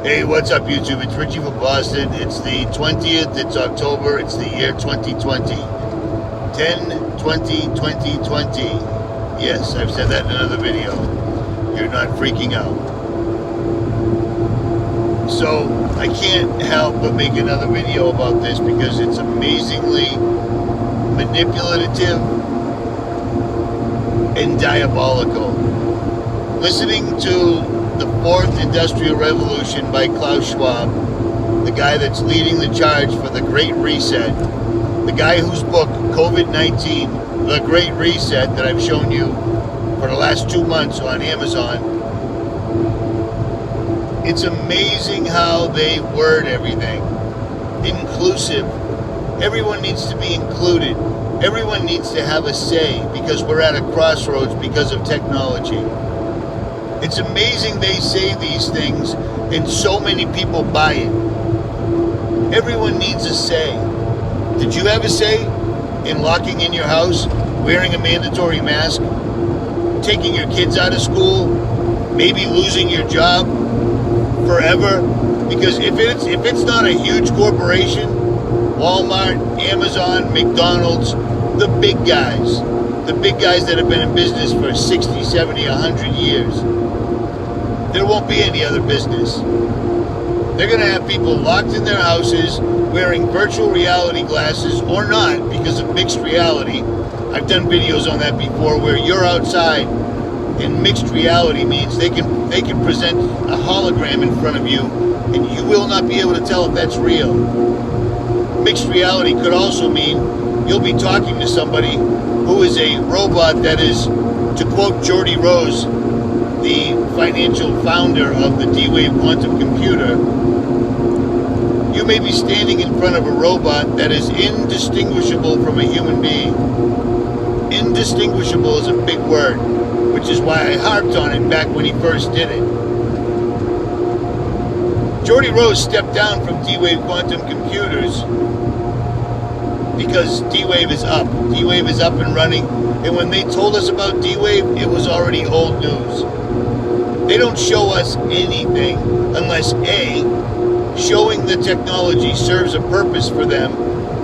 Hey, what's up, YouTube? It's Richie from Boston. It's the 20th. It's October. It's the year 2020. 10-20-2020. Yes, I've said that in another video. You're not freaking out. So, I can't help but make another video about this because it's amazingly manipulative and diabolical. Listening to The Fourth Industrial Revolution by Klaus Schwab, the guy that's leading the charge for the Great Reset, the guy whose book, COVID-19, The Great Reset, that I've shown you for the last 2 months on Amazon. It's amazing how they word everything. Inclusive. Everyone needs to be included. Everyone needs to have a say because we're at a crossroads because of technology. It's amazing they say these things and so many people buy it. Everyone needs a say. Did you have a say in locking in your house, wearing a mandatory mask, taking your kids out of school, maybe losing your job forever? Because if it's not a huge corporation, Walmart, Amazon, McDonald's, the big guys that have been in business for 60, 70, 100 years, there won't be any other business. They're going to have people locked in their houses, wearing virtual reality glasses or not because of mixed reality. I've done videos on that before where you're outside and mixed reality means they can present a hologram in front of you and you will not be able to tell if that's real. Mixed reality could also mean you'll be talking to somebody who is a robot that is, to quote Geordie Rose, the financial founder of the D-Wave quantum computer, you may be standing in front of a robot that is indistinguishable from a human being. Indistinguishable is a big word, which is why I harped on it back when he first did it. Geordie Rose stepped down from D-Wave quantum computers because D-Wave is up. D-Wave is up and running, and when they told us about D-Wave, it was already old news. They don't show us anything unless A, showing the technology serves a purpose for them,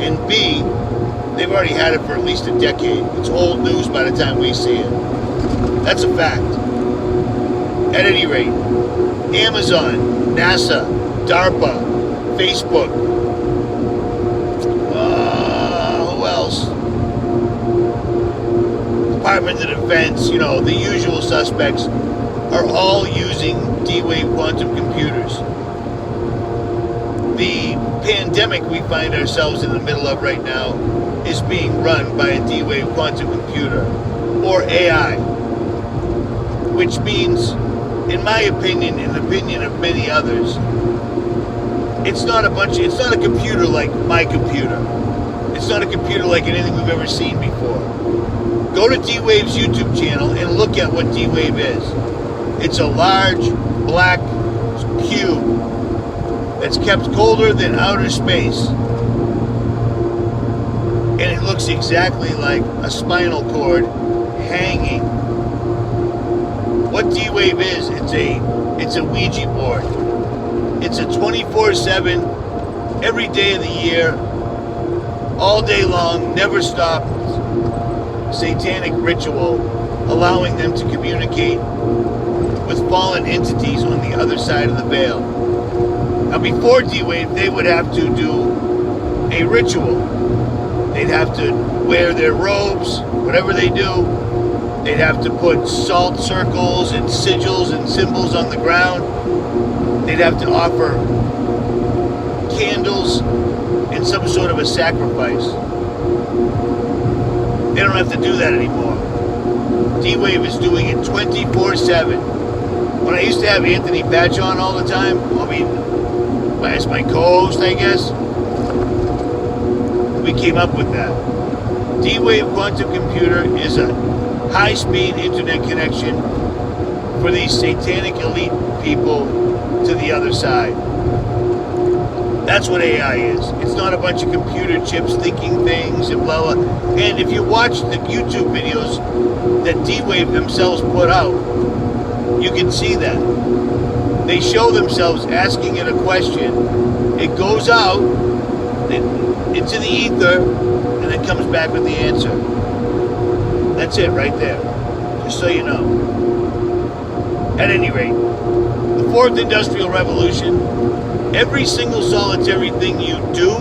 and B, they've already had it for at least a decade. It's old news by the time we see it. That's a fact. At any rate, Amazon, NASA, DARPA, Facebook, who else? Department of Defense, the usual suspects, are all using D-Wave quantum computers. The pandemic we find ourselves in the middle of right now is being run by a D-Wave quantum computer, or AI, which means, in my opinion, in the opinion of many others, it's not a computer like my computer. It's not a computer like anything we've ever seen before. Go to D-Wave's YouTube channel and look at what D-Wave is. It's a large black cube that's kept colder than outer space. And it looks exactly like a spinal cord hanging. What D-Wave is, it's a Ouija board. It's a 24/7, every day of the year, all day long, never stop satanic ritual, allowing them to communicate with fallen entities on the other side of the veil. Now before D-Wave, they would have to do a ritual. They'd have to wear their robes, whatever they do. They'd have to put salt circles and sigils and symbols on the ground. They'd have to offer candles and some sort of a sacrifice. They don't have to do that anymore. D-Wave is doing it 24/7. When I used to have Anthony Patch on all the time, as my co-host, I guess, we came up with that. D-Wave quantum computer is a high-speed internet connection for these satanic elite people to the other side. That's what AI is. It's not a bunch of computer chips thinking things and blah, blah. And if you watch the YouTube videos that D-Wave themselves put out, you can see that. They show themselves asking it a question. It goes out into the ether and then comes back with the answer. That's it right there. Just so you know. At any rate, the fourth industrial revolution, every single solitary thing you do,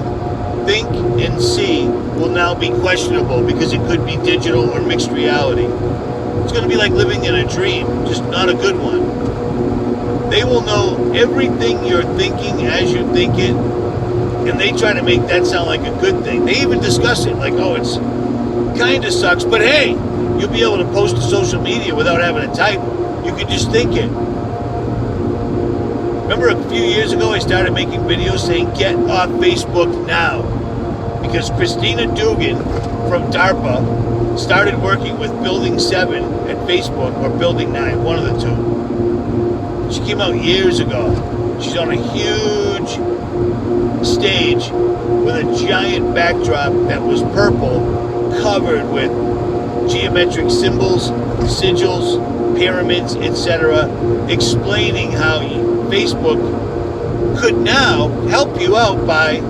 think, and see will now be questionable because it could be digital or mixed reality. It's going to be like living in a dream, just not a good one. They will know everything you're thinking as you think it, and they try to make that sound like a good thing. They even discuss it like, oh, it's kind of sucks, but hey, you'll be able to post to social media without having to type. You can just think it. Remember a few years ago I started making videos saying get off Facebook now, because Christina Dugan from DARPA started working with Building 7 at Facebook, or Building 9, one of the two. She came out years ago. She's on a huge stage with a giant backdrop that was purple, covered with geometric symbols, sigils, pyramids, etc., explaining how Facebook could now help you out by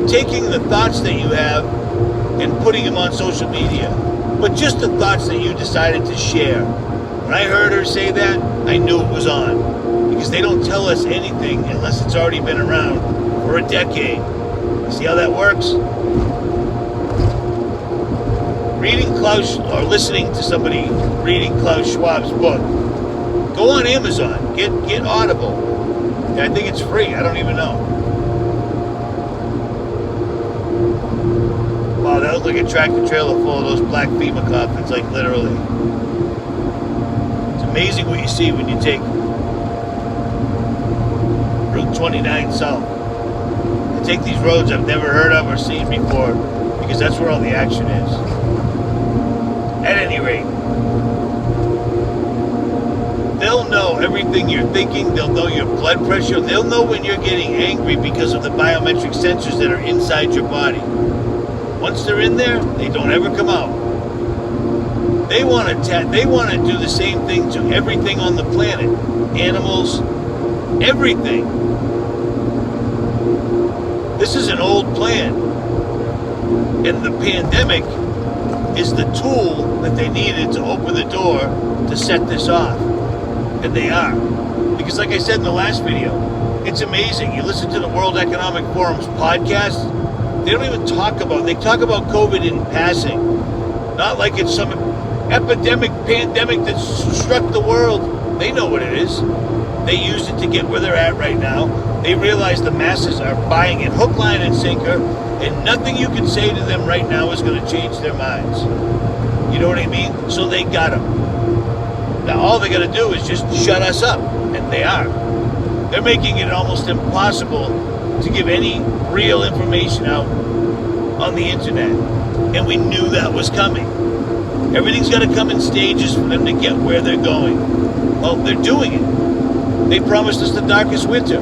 taking the thoughts that you have and putting them on social media, but just the thoughts that you decided to share. When I heard her say that, I knew it was on, because they don't tell us anything unless it's already been around for a decade. See how that works? Reading Klaus, or listening to somebody reading Klaus Schwab's book, go on Amazon, get Audible. I think it's free, I don't even know. Wow, that looks like a tractor trailer full of those black FEMA coffins, like literally. It's amazing what you see when you take Route 29 south. You take these roads I've never heard of or seen before, because that's where all the action is. At any rate, they'll know everything you're thinking, they'll know your blood pressure, they'll know when you're getting angry because of the biometric sensors that are inside your body. Once they're in there, they don't ever come out. They want to do the same thing to everything on the planet. Animals, everything. This is an old plan. And the pandemic is the tool that they needed to open the door to set this off. And they are. Because like I said in the last video, it's amazing. You listen to the World Economic Forum's podcast, they don't even talk about, they talk about COVID in passing. Not like it's some epidemic, pandemic that struck the world. They know what it is. They used it to get where they're at right now. They realize the masses are buying it hook, line, and sinker, and nothing you can say to them right now is going to change their minds. You know what I mean? So they got them. Now all they got to do is just shut us up, and they are. They're making it almost impossible to give any real information out on the internet, and we knew that was coming. Everything's got to come in stages for them to get where they're going. Well, they're doing it. They promised us the darkest winter.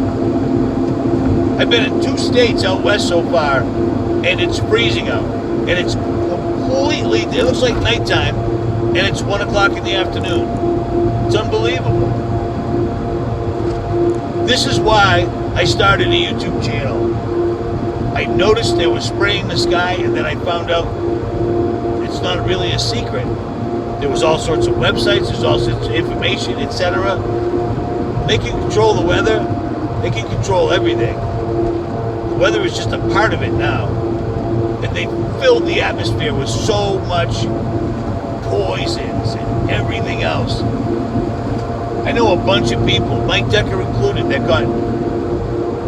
I've been in 2 states out west so far, and it's freezing out, and it's completely, it looks like nighttime, and it's 1 o'clock in the afternoon. It's unbelievable. This is why I started a YouTube channel. I noticed there was spray in the sky, and then I found out it's not really a secret. There was all sorts of websites, there's all sorts of information, etc. They can control the weather, they can control everything. The weather is just a part of it now. And they filled the atmosphere with so much poisons and everything else. I know a bunch of people, Mike Decker included, that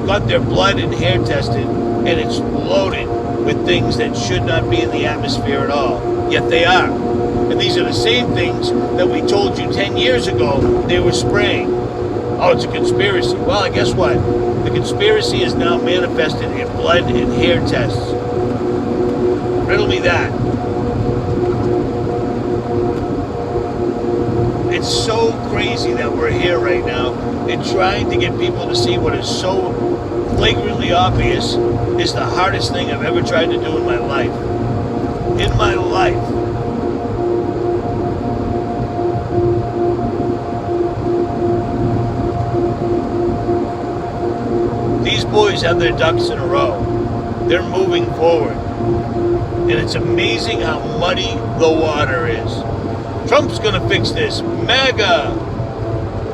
got their blood and hair tested, and it's loaded with things that should not be in the atmosphere at all. Yet they are. And these are the same things that we told you 10 years ago they were spraying. Oh, it's a conspiracy. Well, guess what? The conspiracy is now manifested in blood and hair tests. Riddle me that. It's so crazy that we're here right now and trying to get people to see what is so flagrantly obvious is the hardest thing I've ever tried to do in my life. In my life. These boys have their ducks in a row. They're moving forward. And it's amazing how muddy the water is. Trump's going to fix this. MAGA,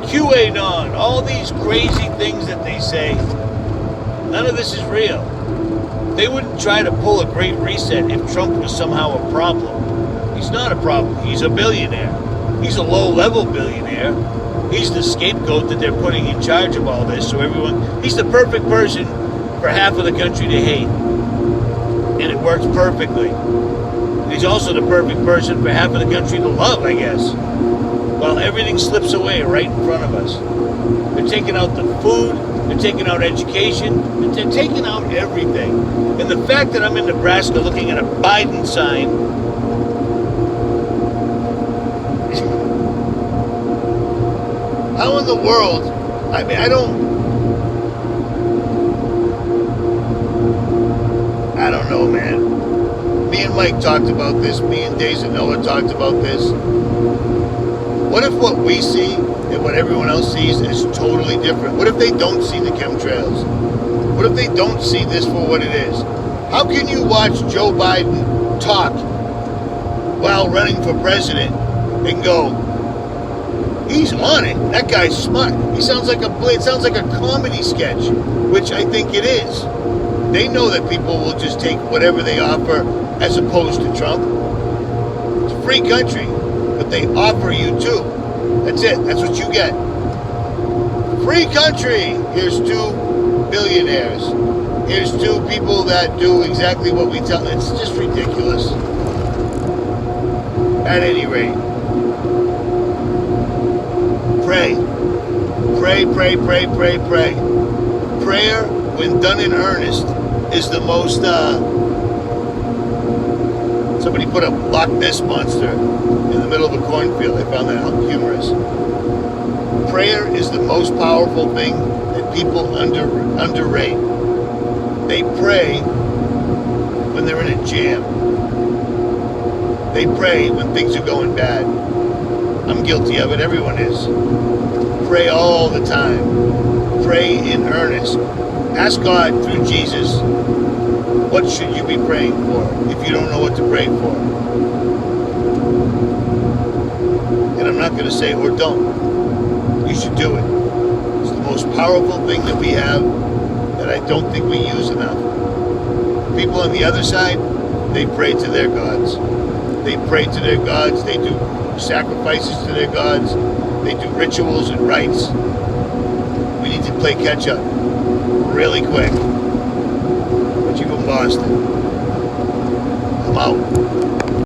QAnon, all these crazy things that they say. None of this is real. They wouldn't try to pull a great reset if Trump was somehow a problem. He's not a problem. He's a billionaire. He's a low-level billionaire. He's the scapegoat that they're putting in charge of all this. So he's the perfect person for half of the country to hate. And it works perfectly. And he's also the perfect person for half of the country to love, I guess. While everything slips away right in front of us. They're taking out the food. They're taking out education. They're taking out everything. And the fact that I'm in Nebraska looking at a Biden sign, how in the world, I mean, I don't know, man. Me and Mike talked about this. Me and Days and Noah talked about this. What if what we see and what everyone else sees is totally different? What if they don't see the chemtrails? What if they don't see this for what it is? How can you watch Joe Biden talk while running for president and go, he's on it. That guy's smart. It sounds like a comedy sketch, which I think it is. They know that people will just take whatever they offer as opposed to Trump. It's a free country, but they offer you too. That's it. That's what you get. Free country. Here's 2 billionaires. Here's 2 people that do exactly what we tell them. It's just ridiculous. At any rate, pray. Pray, pray, pray, pray, pray. Prayer, when done in earnest, is the most, somebody put a Loch Ness monster in the middle of a cornfield. I found that humorous. Prayer is the most powerful thing that people underrate. They pray when they're in a jam. They pray when things are going bad. I'm guilty of it. Everyone is. Pray all the time. Pray in earnest. Ask God through Jesus, what should you be praying for if you don't know what to pray for? And I'm not going to say, or don't. You should do it. It's the most powerful thing that we have that I don't think we use enough. People on the other side, they pray to their gods. They pray to their gods. They do sacrifices to their gods. They do rituals and rites. We need to play catch up really quick. But you from Boston. I'm out.